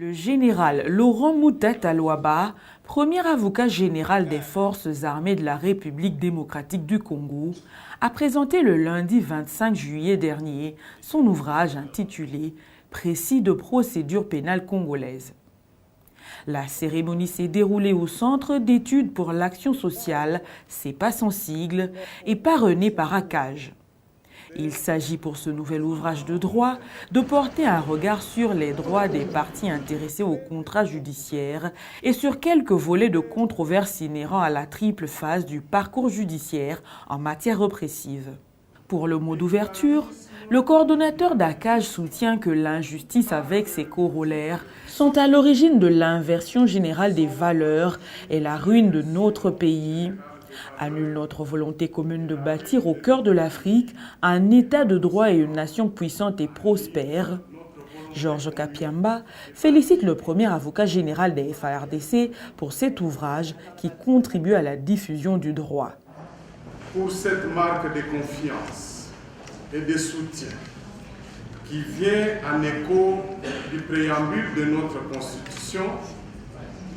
Le général Laurent Moutata Luaba, premier avocat général des forces armées de la République démocratique du Congo, a présenté le lundi 25 juillet dernier son ouvrage intitulé « Précis de procédure pénale congolaise ». La cérémonie s'est déroulée au Centre d'études pour l'action sociale, CEPA sans sigle, et parrainée par ACAJ. Il s'agit pour ce nouvel ouvrage de droit de porter un regard sur les droits des parties intéressées au contrat judiciaire et sur quelques volets de controverse inhérents à la triple phase du parcours judiciaire en matière répressive. Pour le mot d'ouverture, le coordonnateur d'ACAJ soutient que l'injustice avec ses corollaires sont à l'origine de l'inversion générale des valeurs et la ruine de notre pays. Annule notre volonté commune de bâtir au cœur de l'Afrique un État de droit et une nation puissante et prospère. Georges Kapiamba félicite le premier avocat général des FARDC pour cet ouvrage qui contribue à la diffusion du droit. Pour cette marque de confiance et de soutien qui vient en écho du préambule de notre Constitution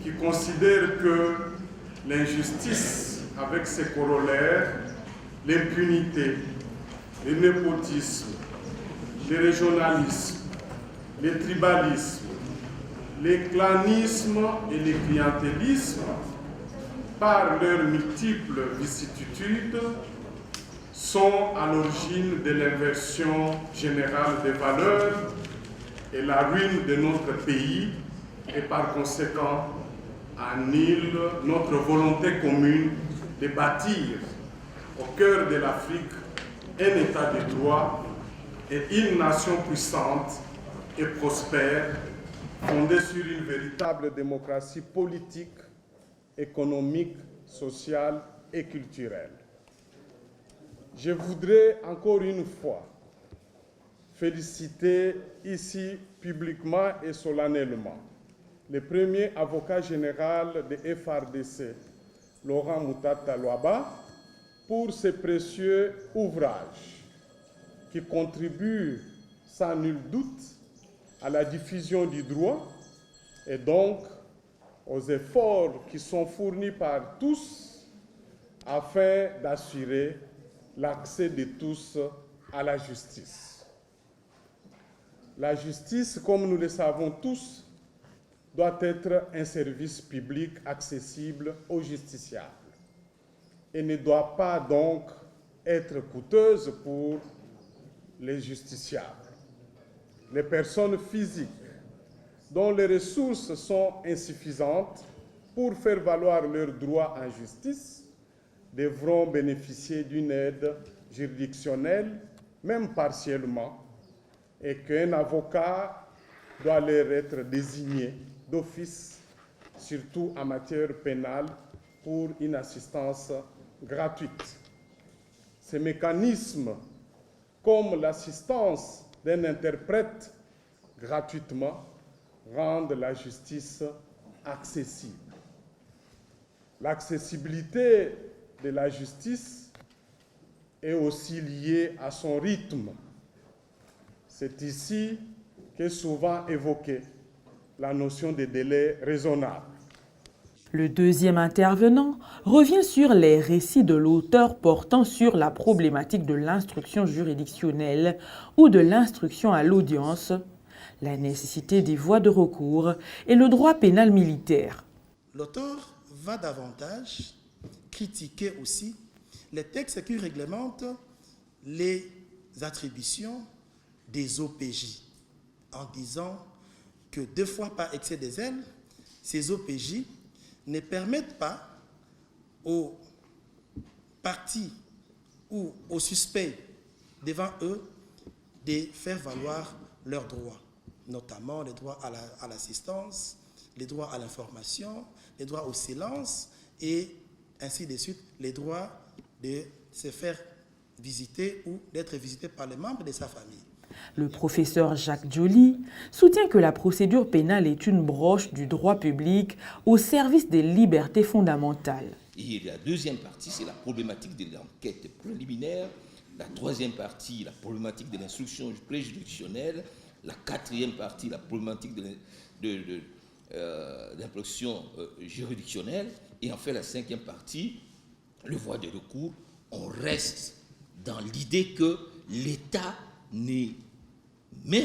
qui considère que l'injustice avec ses corollaires, l'impunité, le népotisme, le régionalisme, le tribalisme, le clanisme et le clientélisme, par leurs multiples vicissitudes, sont à l'origine de l'inversion générale des valeurs et la ruine de notre pays et par conséquent annule notre volonté commune de bâtir au cœur de l'Afrique un État de droit et une nation puissante et prospère fondée sur une véritable démocratie politique, économique, sociale et culturelle. Je voudrais encore une fois féliciter ici publiquement et solennellement le premier avocat général de FARDC, Laurent Moutata Luaba, pour ce précieux ouvrage qui contribue sans nul doute à la diffusion du droit et donc aux efforts qui sont fournis par tous afin d'assurer l'accès de tous à la justice. La justice, comme nous le savons tous, doit être un service public accessible aux justiciables et ne doit pas donc être coûteuse pour les justiciables. Les personnes physiques dont les ressources sont insuffisantes pour faire valoir leurs droits en justice devront bénéficier d'une aide juridictionnelle, même partiellement, et qu'un avocat doit leur être désigné d'office, surtout en matière pénale, pour une assistance gratuite. Ces mécanismes, comme l'assistance d'un interprète gratuitement, rendent la justice accessible. L'accessibilité de la justice est aussi liée à son rythme. C'est ici qu'est souvent évoquée la notion de délai raisonnable. Le deuxième intervenant revient sur les récits de l'auteur portant sur la problématique de l'instruction juridictionnelle ou de l'instruction à l'audience, la nécessité des voies de recours et le droit pénal militaire. L'auteur va davantage critiquer aussi les textes qui réglementent les attributions des OPJ en disant que deux fois par excès des ailes, ces OPJ ne permettent pas aux parties ou aux suspects devant eux de faire valoir leurs droits, notamment les droits à l'assistance, les droits à l'information, les droits au silence et ainsi de suite, les droits de se faire visiter ou d'être visité par les membres de sa famille. Le professeur Jacques Joly soutient que la procédure pénale est une branche du droit public au service des libertés fondamentales. Et la deuxième partie, c'est la problématique de l'enquête préliminaire. La troisième partie, la problématique de l'instruction préjudicielle. La quatrième partie, la problématique d'impulsion juridictionnelle. Et enfin, la cinquième partie, le voie de recours. On reste dans l'idée que l'État met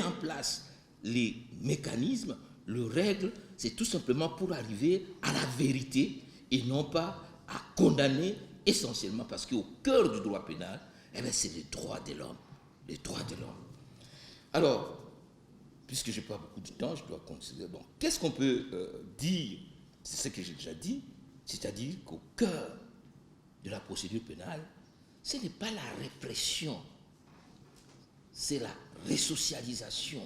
en place les mécanismes, les règles, c'est tout simplement pour arriver à la vérité et non pas à condamner essentiellement, parce qu'au cœur du droit pénal, c'est les droits de l'homme. Les droits de l'homme. Alors, puisque je n'ai pas beaucoup de temps, je dois considérer. Bon, qu'est-ce qu'on peut dire? C'est ce que j'ai déjà dit, c'est-à-dire qu'au cœur de la procédure pénale, ce n'est pas la répression, c'est la resocialisation,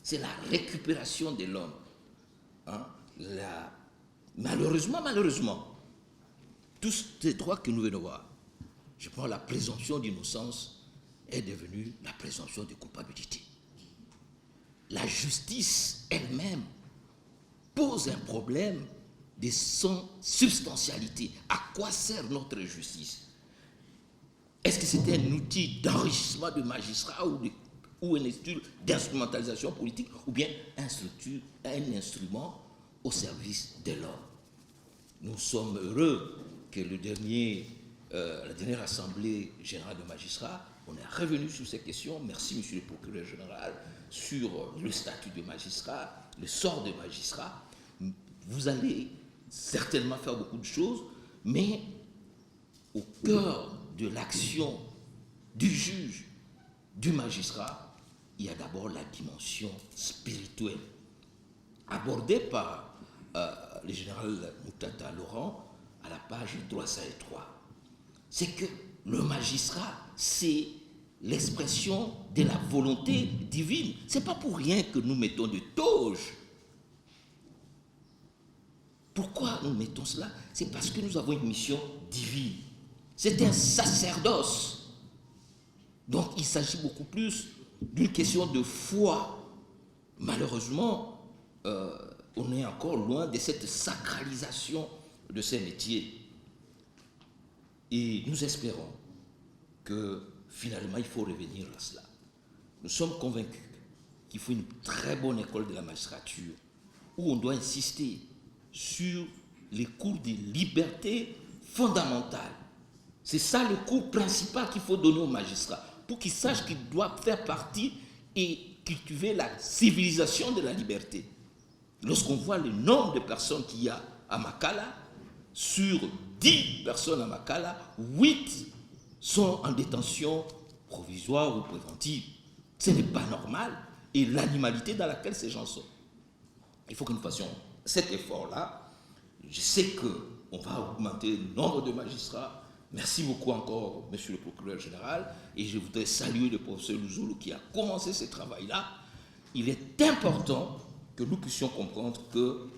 c'est la récupération de l'homme. Hein? Malheureusement, tous ces droits que nous venons de voir, je prends la présomption d'innocence, est devenue la présomption de culpabilité. La justice elle-même pose un problème de son substantialité. À quoi sert notre justice? Est-ce que c'était un outil d'enrichissement de magistrats ou un outil d'instrumentalisation politique, ou bien un instrument au service de l'homme? Nous sommes heureux que la dernière Assemblée générale de magistrats, on est revenu sur ces questions. Merci, monsieur le procureur général, sur le statut de magistrat, le sort des magistrats. Vous allez certainement faire beaucoup de choses, mais au cœur de l'action du juge, du magistrat, il y a d'abord la dimension spirituelle, abordée par le général Moutata Laurent à la page 303. C'est que le magistrat, c'est l'expression de la volonté divine. Ce n'est pas pour rien que nous mettons des toges. Pourquoi nous mettons cela? C'est parce que nous avons une mission divine. C'est un sacerdoce. Donc il s'agit beaucoup plus d'une question de foi. Malheureusement, on est encore loin de cette sacralisation de ces métiers. Et nous espérons que finalement il faut revenir à cela. Nous sommes convaincus qu'il faut une très bonne école de la magistrature où on doit insister sur les cours de liberté fondamentale. C'est ça le cours principal qu'il faut donner aux magistrats pour qu'ils sachent qu'ils doivent faire partie et cultiver la civilisation de la liberté. Lorsqu'on voit le nombre de personnes qu'il y a à Makala, sur 10 personnes à Makala, 8 sont en détention provisoire ou préventive. Ce n'est pas normal. Et l'animalité dans laquelle ces gens sont. Il faut que nous fassions cet effort-là. Je sais qu'on va augmenter le nombre de magistrats. Merci beaucoup encore, monsieur le procureur général. Et je voudrais saluer le professeur Louzoulou qui a commencé ce travail-là. Il est important que nous puissions comprendre que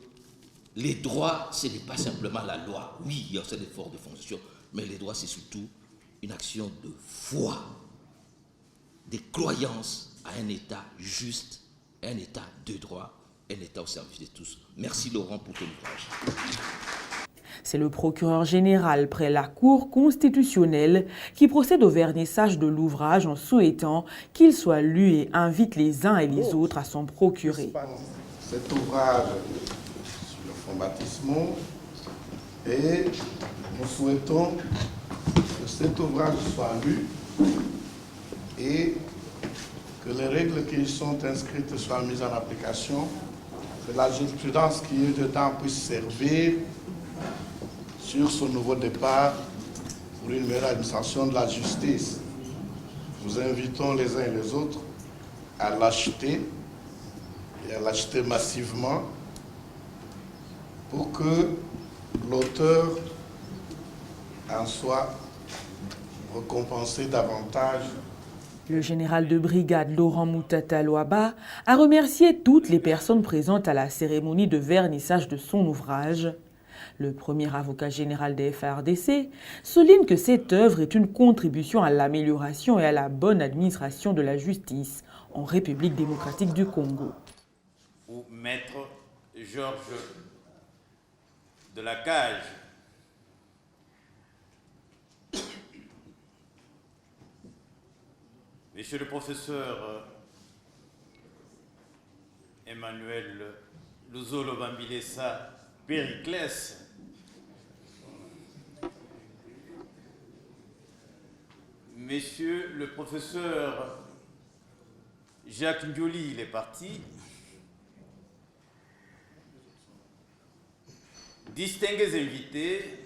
les droits, ce n'est pas simplement la loi. Oui, il y a cet effort de fonction, mais les droits, c'est surtout une action de foi, de croyance à un État juste, un État de droit, un État au service de tous. Merci Laurent pour ton ouvrage. C'est le procureur général près la Cour constitutionnelle qui procède au vernissage de l'ouvrage en souhaitant qu'il soit lu et invite les uns et les autres à s'en procurer. Cet ouvrage sur le fonds baptismaux, et nous souhaitons que cet ouvrage soit lu et que les règles qui y sont inscrites soient mises en application, que la jurisprudence qui est dedans puisse servir sur ce nouveau départ pour une meilleure administration de la justice. Nous invitons les uns et les autres à l'acheter et à l'acheter massivement pour que l'auteur en soit récompensé davantage. Le général de brigade Laurent Moutata Louaba a remercié toutes les personnes présentes à la cérémonie de vernissage de son ouvrage. Le premier avocat général des FARDC souligne que cette œuvre est une contribution à l'amélioration et à la bonne administration de la justice en République démocratique du Congo. Ou maître Georges de la Cage, Monsieur le professeur Emmanuel Luzolo Bambilesa Périclès, Monsieur le professeur Jacques Ndioli, il est parti. Distingués invités,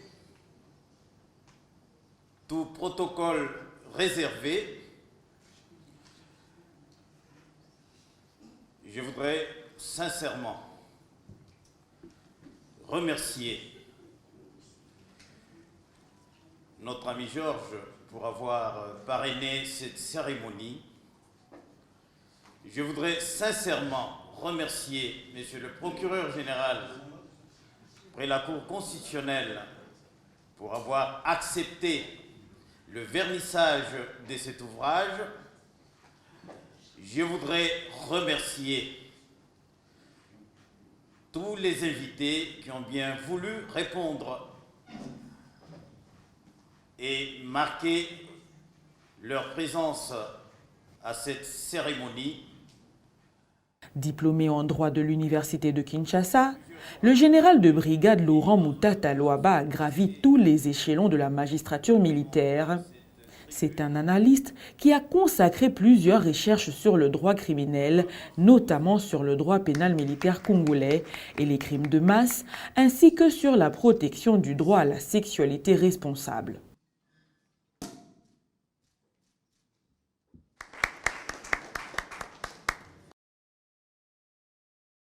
tout protocole réservé, je voudrais sincèrement remercier notre ami Georges pour avoir parrainé cette cérémonie. Je voudrais sincèrement remercier Monsieur le procureur général près la Cour constitutionnelle pour avoir accepté le vernissage de cet ouvrage. Je voudrais remercier tous les invités qui ont bien voulu répondre et marquer leur présence à cette cérémonie. Diplômé en droit de l'université de Kinshasa, le général de brigade Laurent Moutata Luaba a gravi tous les échelons de la magistrature militaire. C'est un analyste qui a consacré plusieurs recherches sur le droit criminel, notamment sur le droit pénal militaire congolais et les crimes de masse, ainsi que sur la protection du droit à la sexualité responsable.